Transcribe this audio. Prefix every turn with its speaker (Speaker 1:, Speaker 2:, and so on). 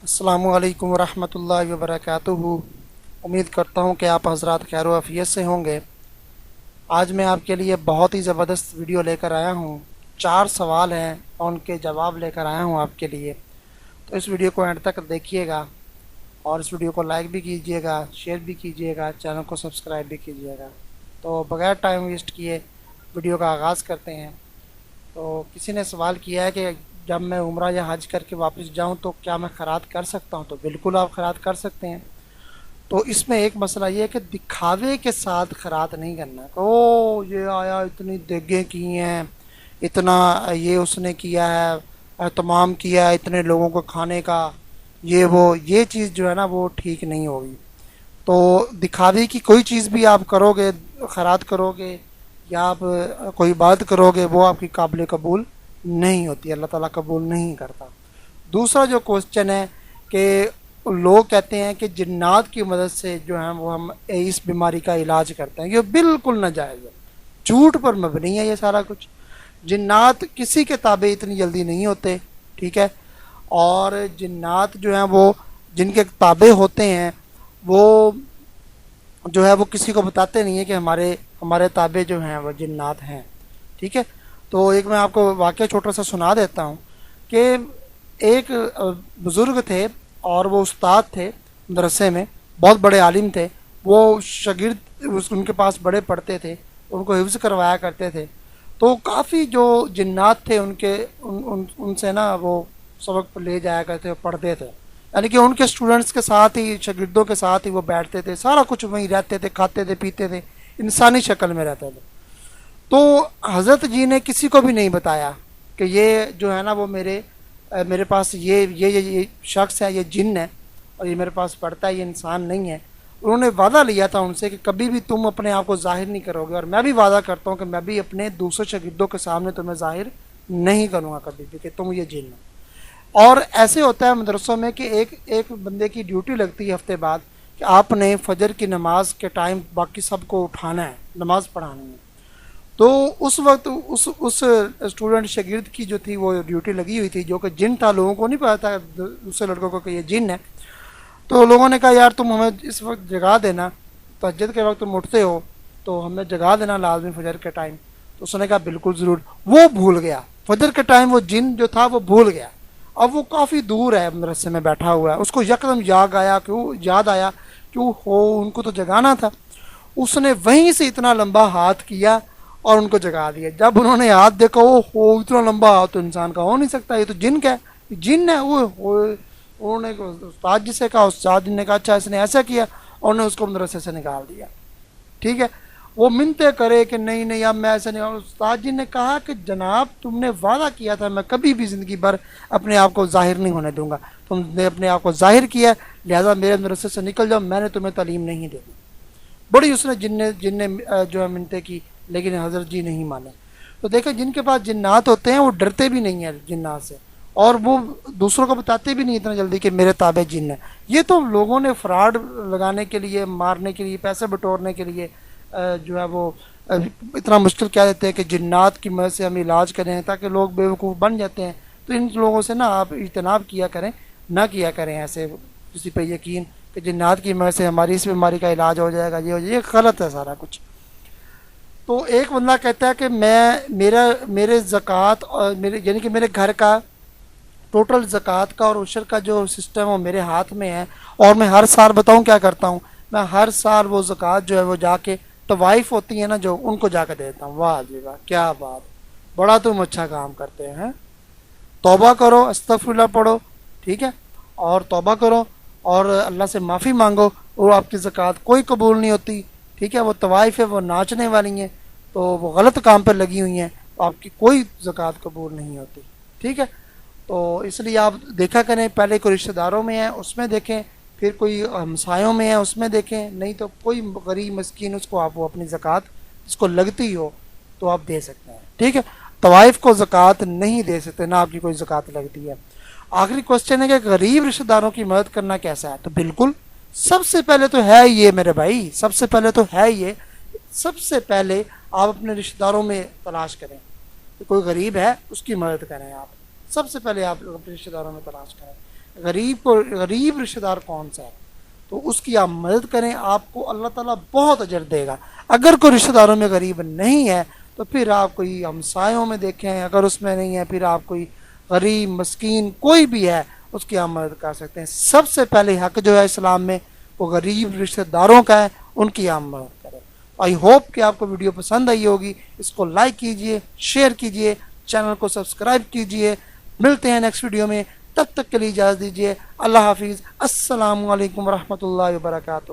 Speaker 1: السلام علیکم ورحمۃ اللہ وبرکاتہ۔ امید کرتا ہوں کہ آپ حضرات خیر و عافیت سے ہوں گے۔ آج میں آپ کے لیے بہت ہی زبردست ویڈیو لے کر آیا ہوں۔ 4 سوال ہیں اور ان کے جواب لے کر آیا ہوں آپ کے لیے، تو اس ویڈیو کو اینڈ تک دیکھیے گا اور اس ویڈیو کو لائک بھی کیجیے گا، شیئر بھی کیجیے گا، چینل کو سبسکرائب بھی کیجیے گا۔ تو بغیر ٹائم ویسٹ کیے ویڈیو کا آغاز کرتے ہیں۔ تو کسی نے سوال کیا ہے کہ جب میں عمرہ یا حج کر کے واپس جاؤں تو کیا میں خیرات کر سکتا ہوں؟ تو بالکل آپ خیرات کر سکتے ہیں۔ تو اس میں ایک مسئلہ یہ ہے کہ دکھاوے کے ساتھ خیرات نہیں کرنا۔ او یہ آیا، اتنی دیگیں کی ہیں، اتنا یہ اس نے کیا ہے، اہتمام کیا ہے اتنے لوگوں کو کھانے کا، یہ چیز جو ہے نا وہ ٹھیک نہیں ہوگی۔ تو دکھاوے کی کوئی چیز بھی آپ کرو گے، خیرات کرو گے یا آپ کوئی بات کرو گے، وہ آپ کی قابل قبول نہیں ہوتی، اللہ تعالیٰ قبول نہیں کرتا۔ دوسرا جو کوشچن ہے کہ لوگ کہتے ہیں کہ جنات کی مدد سے جو ہیں وہ ہم اس بیماری کا علاج کرتے ہیں، یہ بالکل ناجائز ہے، جھوٹ پر مبنی ہے یہ سارا کچھ۔ جنات کسی کے تابع اتنی جلدی نہیں ہوتے، ٹھیک ہے؟ اور جنات جو ہیں وہ جن کے تابع ہوتے ہیں وہ جو ہے وہ کسی کو بتاتے نہیں ہیں کہ ہمارے تابع جو ہیں وہ جنات ہیں، ٹھیک ہے؟ تو ایک میں آپ کو واقعہ چھوٹا سا سنا دیتا ہوں کہ ایک بزرگ تھے اور وہ استاد تھے مدرسے میں، بہت بڑے عالم تھے۔ وہ شاگرد ان کے پاس بڑے پڑھتے تھے، ان کو حفظ کروایا کرتے تھے۔ تو کافی جو جنات تھے ان سے نا وہ سبق لے جایا کرتے اور پڑھتے تھے، یعنی کہ ان کے اسٹوڈنٹس کے ساتھ ہی، شاگردوں کے ساتھ ہی وہ بیٹھتے تھے، سارا کچھ وہیں رہتے تھے، کھاتے تھے، پیتے تھے، انسانی شکل میں رہتے تھے۔ تو حضرت جی نے کسی کو بھی نہیں بتایا کہ یہ جو ہے نا وہ میرے پاس یہ شخص ہے، یہ جن ہے اور یہ میرے پاس پڑھتا ہے، یہ انسان نہیں ہے۔ انہوں نے وعدہ لیا تھا ان سے کہ کبھی بھی تم اپنے آپ کو ظاہر نہیں کرو گے، اور میں بھی وعدہ کرتا ہوں کہ میں بھی اپنے دوسرے شاگردوں کے سامنے تمہیں ظاہر نہیں کروں گا کبھی بھی کہ تم یہ جن ہو۔ اور ایسے ہوتا ہے مدرسوں میں کہ ایک بندے کی ڈیوٹی لگتی ہے ہفتے بعد کہ آپ نے فجر کی نماز کے ٹائم باقی سب کو اٹھانا ہے، نماز پڑھانی ہے۔ تو اس وقت اس اسٹوڈنٹ شاگرد کی جو تھی وہ ڈیوٹی لگی ہوئی تھی، جو کہ جن تھا، لوگوں کو نہیں پتا تھا دوسرے لڑکوں کو کہ یہ جن ہے۔ تو لوگوں نے کہا یار تم ہمیں اس وقت جگا دینا، تہجد کے وقت تم اٹھتے ہو تو ہمیں جگا دینا لازمی فجر کے ٹائم۔ تو اس نے کہا بالکل ضرور۔ وہ بھول گیا فجر کے ٹائم، وہ جن جو تھا وہ بھول گیا۔ اب وہ کافی دور ہے، مدرسے میں بیٹھا ہوا ہے، اس کو یکدم یاد آیا کہ ان کو تو جگانا تھا۔ اس نے وہیں سے اتنا لمبا ہاتھ کیا اور ان کو جگا دیا۔ جب انہوں نے ہاتھ دیکھا، اتنا لمبا ہاتھ تو انسان کا ہو نہیں سکتا، یہ تو جن کا ہے، جن ہے وہ۔ انہوں نے استاد جی سے کہا، استاد جی نے کہا اچھا اس نے ایسا کیا، اور انہوں نے اس کو مدرسے سے نکال دیا، ٹھیک ہے؟ وہ منتیں کرے کہ نہیں اب میں ایسا نہیں۔ اور استاد جی نے کہا کہ جناب تم نے وعدہ کیا تھا میں کبھی بھی زندگی بھر اپنے آپ کو ظاہر نہیں ہونے دوں گا، تم نے اپنے آپ کو ظاہر کیا، لہذا میرے مدرسے سے نکل جاؤ، میں نے تمہیں تعلیم نہیں دینی۔ بڑی اس نے جن نے جو ہے منتیں کی، لیکن حضرت جی نہیں مانے۔ تو دیکھیں جن کے پاس جنات ہوتے ہیں وہ ڈرتے بھی نہیں ہیں جنات سے، اور وہ دوسروں کو بتاتے بھی نہیں اتنا جلدی کہ میرے تابع جن ہے۔ یہ تو لوگوں نے فراڈ لگانے کے لیے، مارنے کے لیے، پیسے بٹورنے کے لیے جو ہے وہ اتنا مشکل کہہ دیتے ہیں کہ جنات کی مدد سے ہم علاج کریں تاکہ لوگ بے وقوف بن جاتے ہیں۔ تو ان لوگوں سے نا آپ اجتناب کیا کریں، نہ کیا کریں ایسے کسی پہ یقین کہ جنات کی مدد سے ہماری اس بیماری کا علاج ہو جائے گا، یہ ہو جائے گا، یہ غلط ہے سارا کچھ۔ تو ایک بندہ کہتا ہے کہ میرے زکوٰۃ اور یعنی کہ میرے گھر کا ٹوٹل زکوٰۃ کا اور عشر کا جو سسٹم وہ میرے ہاتھ میں ہے، اور میں ہر سال بتاؤں کیا کرتا ہوں، میں ہر سال وہ زکوٰۃ جو ہے وہ جا کے طوائف ہوتی ہیں نا جو، ان کو جا کے دیتا ہوں۔ واہ جی واہ، کیا بات، بڑا تم اچھا کام کرتے ہیں۔ توبہ کرو، استغفر اللہ پڑھو، ٹھیک ہے؟ اور توبہ کرو اور اللہ سے معافی مانگو، اور آپ کی زکوٰۃ کوئی قبول نہیں ہوتی، ٹھیک ہے؟ وہ طوائف ہے، وہ ناچنے والی ہیں، تو وہ غلط کام پہ لگی ہوئی ہیں، تو آپ کی کوئی زکوٰۃ قبول نہیں ہوتی، ٹھیک ہے؟ تو اس لیے آپ دیکھا کریں، پہلے کوئی رشتہ داروں میں ہے اس میں دیکھیں، پھر کوئی ہمسایوں میں ہے اس میں دیکھیں، نہیں تو کوئی غریب مسکین اس کو آپ وہ اپنی زکوٰۃ اس کو لگتی ہو تو آپ دے سکتے ہیں، ٹھیک ہے؟ طوائف کو زکوٰۃ نہیں دے سکتے، نہ آپ کی کوئی زکوٰۃ لگتی ہے۔ آخری کوشچن ہے کہ غریب رشتہ داروں کی مدد کرنا کیسا ہے؟ تو بالکل سب سے پہلے تو ہے یہ میرے بھائی، سب سے پہلے تو ہے یہ، سب سے پہلے آپ اپنے رشتہ داروں میں تلاش کریں کہ کوئی غریب ہے اس کی مدد کریں، آپ سب سے پہلے آپ اپنے رشتہ داروں میں تلاش کریں۔ غریب رشتہ دار کون سا ہے، تو اس کی آپ مدد کریں، آپ کو اللہ تعالیٰ بہت اجر دے گا۔ اگر کوئی رشتہ داروں میں غریب نہیں ہے تو پھر آپ کوئی ہمسایوں میں دیکھیں، اگر اس میں نہیں ہے پھر آپ کوئی غریب مسکین کوئی بھی ہے اس کی آپ مدد کر سکتے ہیں۔ سب سے پہلے حق جو ہے اسلام میں وہ غریب رشتہ داروں کا ہے، ان کی آپ مدد کریں۔ آئی ہوپ کہ آپ کو ویڈیو پسند آئی ہوگی، اس کو لائک کیجئے، شیئر کیجئے، چینل کو سبسکرائب کیجئے۔ ملتے ہیں نیکسٹ ویڈیو میں، تب تک کے لیے اجازت دیجیے۔ اللہ حافظ، السلام علیکم ورحمۃ اللہ وبرکاتہ۔